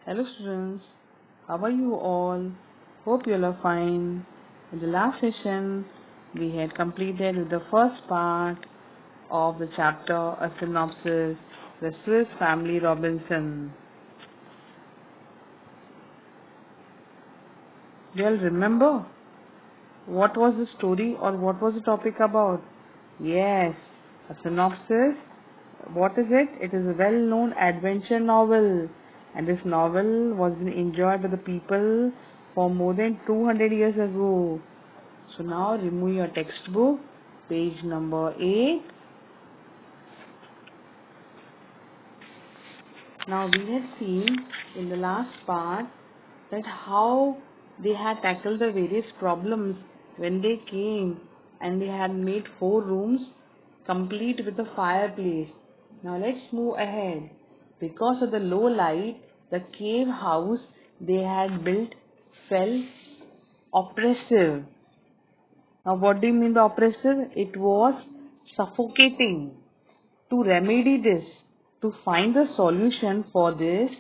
Hello students, how are you all? Hope you all are fine. In the last session, we had completed with the first part of the chapter, a synopsis, the Swiss Family Robinson. Do you all remember what was the story or what was the topic about? Yes, a synopsis. What is it? It is a well-known adventure novel, and this novel was enjoyed by the people for more than 200 years ago. So now remove your textbook, page number 8. Now we had seen in the last part that how they had tackled the various problems when they came, and they had made 4 rooms complete with a fireplace. Now let's move ahead. Because of the low light, the cave house they had built felt oppressive. Now what do you mean by oppressive? It was suffocating. To remedy this, to find the solution for this,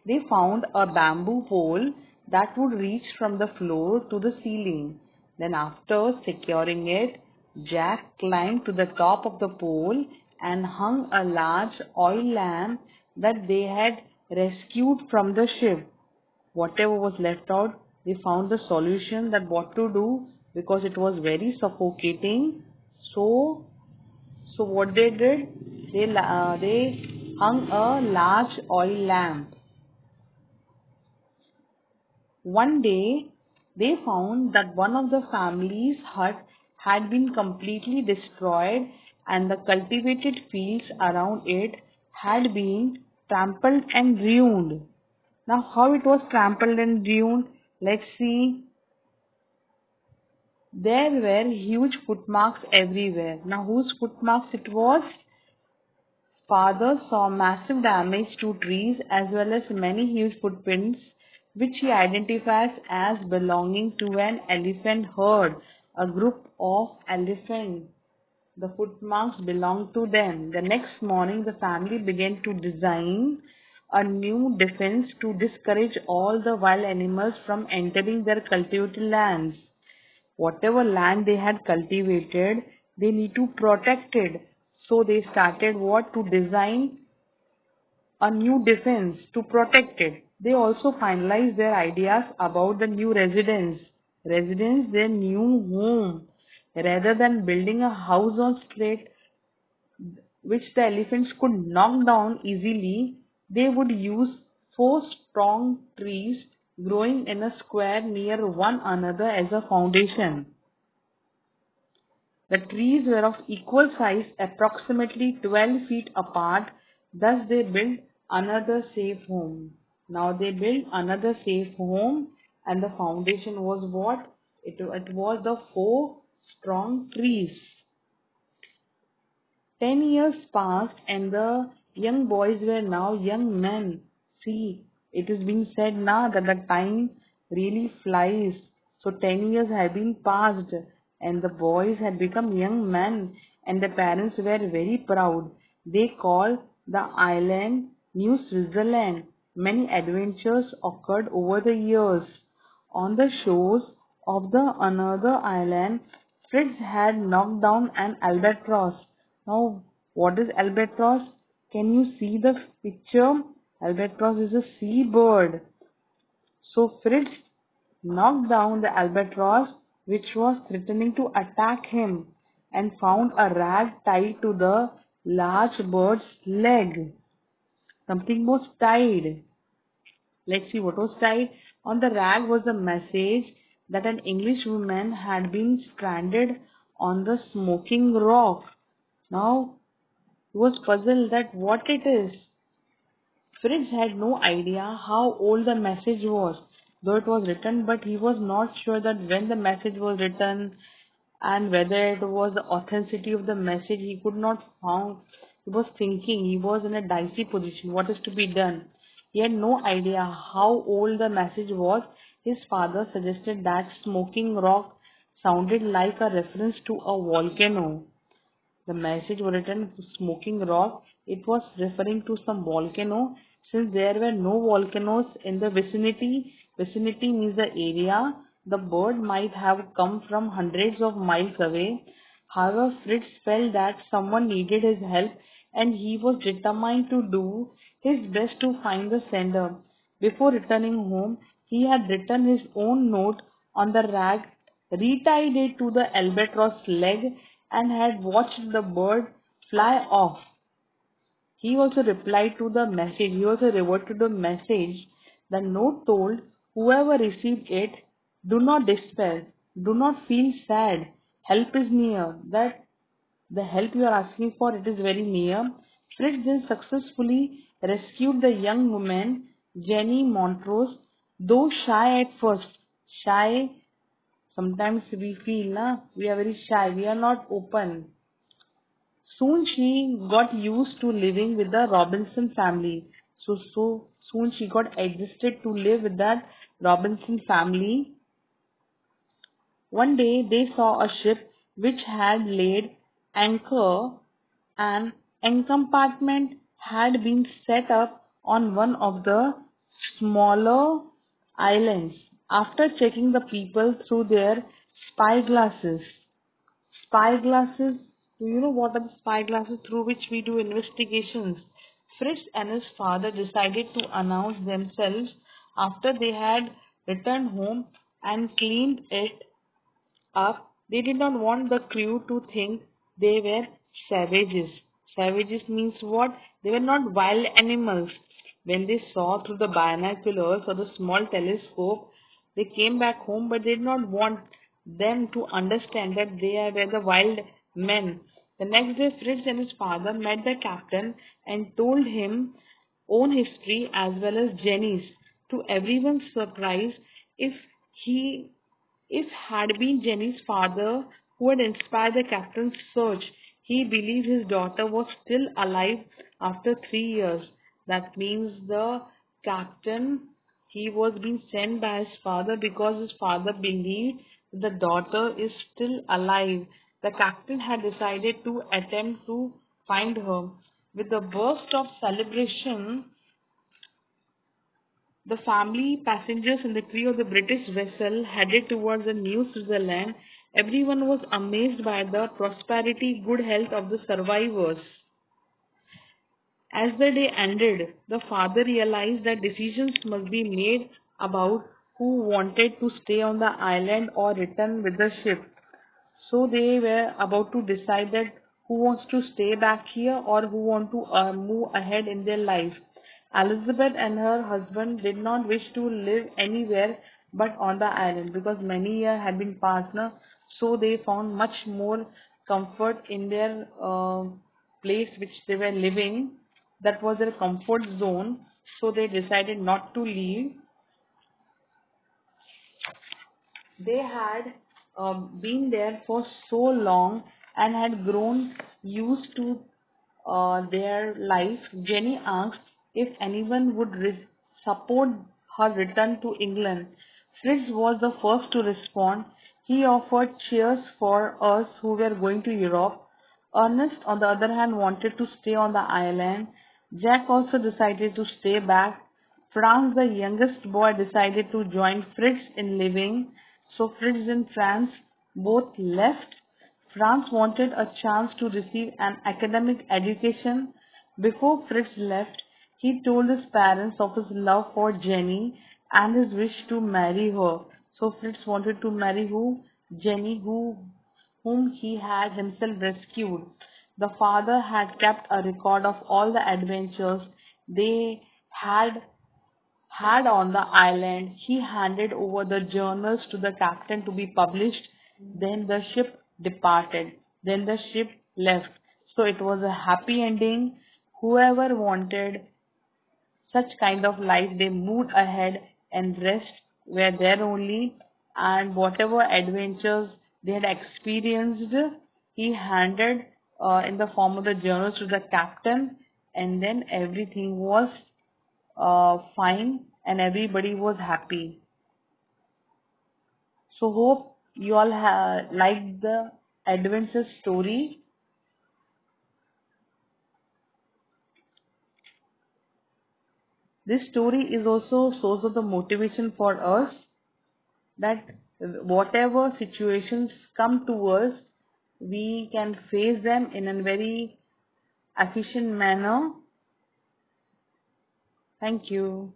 they found a bamboo pole that would reach from the floor to the ceiling. Then, after securing it, Jack climbed to the top of the pole and hung a large oil lamp that they had rescued from the ship. Whatever was left out, they found the solution that what to do because it was very suffocating. So what they did, they hung a large oil lamp. One day, they found that one of the family's hut had been completely destroyed, and the cultivated fields around it had been trampled and ruined. Now, how it was trampled and ruined? Let's see. There were huge footmarks everywhere. Now, whose footmarks it was? Father saw massive damage to trees as well as many huge footprints, which he identifies as belonging to an elephant herd, a group of elephants. The footmarks belonged to them. The next morning, the family began to design a new defense to discourage all the wild animals from entering their cultivated lands. Whatever land they had cultivated, they need to protect it. So they started what? To design a new defense to protect it. They also finalized their ideas about the new residence their new home. Rather than building a house on straight which the elephants could knock down easily, they would use 4 strong trees growing in a square near one another as a foundation. The trees were of equal size, approximately 12 feet apart, thus they built another safe home. Now they built another safe home, and the foundation was what? It was the 4 strong trees. 10 years passed, and the young boys were now young men. See, it is being said now that the time really flies. So 10 years have been passed, and the boys had become young men, and the parents were very proud. They called the island New Switzerland. Many adventures occurred over the years. On the shores of the another island, Fritz had knocked down an albatross. Now, what is albatross? Can you see the picture? Albatross is a seabird. So Fritz knocked down the albatross which was threatening to attack him and found a rag tied to the large bird's leg. Something was tied. Let's see what was tied. On the rag was a message that an English woman had been stranded on the smoking rock. Now he was puzzled that what it is. Fritz had no idea how old the message was, though it was written, but he was not sure that when the message was written and whether it was the authenticity of the message. He could not found. He was thinking. He was in a dicey position. What is to be done? He had no idea how old the message was. His father suggested that smoking rock sounded like a reference to a volcano. The message was written smoking rock. It was referring to some volcano, Since there were no volcanoes in the vicinity means the area, the bird might have come from hundreds of miles away. However, Fritz felt that someone needed his help and he was determined to do his best to find the sender. Before returning home, he had written his own note on the rag, retied it to the albatross leg, and had watched the bird fly off. He also replied to the message. He also reverted to the message. The note told whoever received it, do not despair, do not feel sad. Help is near. That the help you are asking for, it is very near. Fritz then successfully rescued the young woman, Jenny Montrose, though shy at first. Shy, sometimes we feel, na, we are very shy, we are not open. Soon she got used to living with the Robinson family. So soon she got adjusted to live with that Robinson family. One day they saw a ship which had laid anchor, and an compartment had been set up on one of the smaller islands. After checking the people through their spyglasses, spyglasses, do you know what are the spyglasses through which we do investigations? Fritz and his father decided to announce themselves after they had returned home and cleaned it up. They did not want the crew to think they were savages. Savages means what? They were not wild animals. When they saw through the binoculars or the small telescope, they came back home, but they did not want them to understand that they were the wild men. The next day, Fritz and his father met the captain and told him own history as well as Jenny's. To everyone's surprise, if he if had been Jenny's father who had inspired the captain's search, he believed his daughter was still alive after 3 years. That means the captain, he was being sent by his father because his father believed the daughter is still alive. The captain had decided to attempt to find her. With a burst of celebration, the family, passengers, and the crew of the British vessel headed towards the New Switzerland. Everyone was amazed by the prosperity, good health of the survivors. As the day ended, the father realized that decisions must be made about who wanted to stay on the island or return with the ship. So they were about to decide that who wants to stay back here or who want to move ahead in their life. Elizabeth and her husband did not wish to live anywhere but on the island because many years had been passed now. So they found much more comfort in their place which they were living. That was their comfort zone. So they decided not to leave. They had been there for so long and had grown used to their life. Jenny asked if anyone would support her return to England. Fritz was the first to respond. He offered cheers for us who were going to Europe. Ernest, on the other hand, wanted to stay on the island. Jack also decided to stay back. Franz, the youngest boy, decided to join Fritz in living. So Fritz and Franz both left. Franz wanted a chance to receive an academic education. Before Fritz left, he told his parents of his love for Jenny and his wish to marry her. So Fritz wanted to marry who? Jenny, whom he had himself rescued. The father had kept a record of all the adventures they had had on the island. He handed over the journals to the captain to be published. Then the ship departed. Then the ship left. So it was a happy ending. Whoever wanted such kind of life, they moved ahead and rest were there only. And whatever adventures they had experienced, he handed in the form of the journals to the captain, and then everything was fine and everybody was happy. So hope you all liked the adventure story. This story is also source of the motivation for us that whatever situations come to us, we can face them in a very efficient manner. Thank you.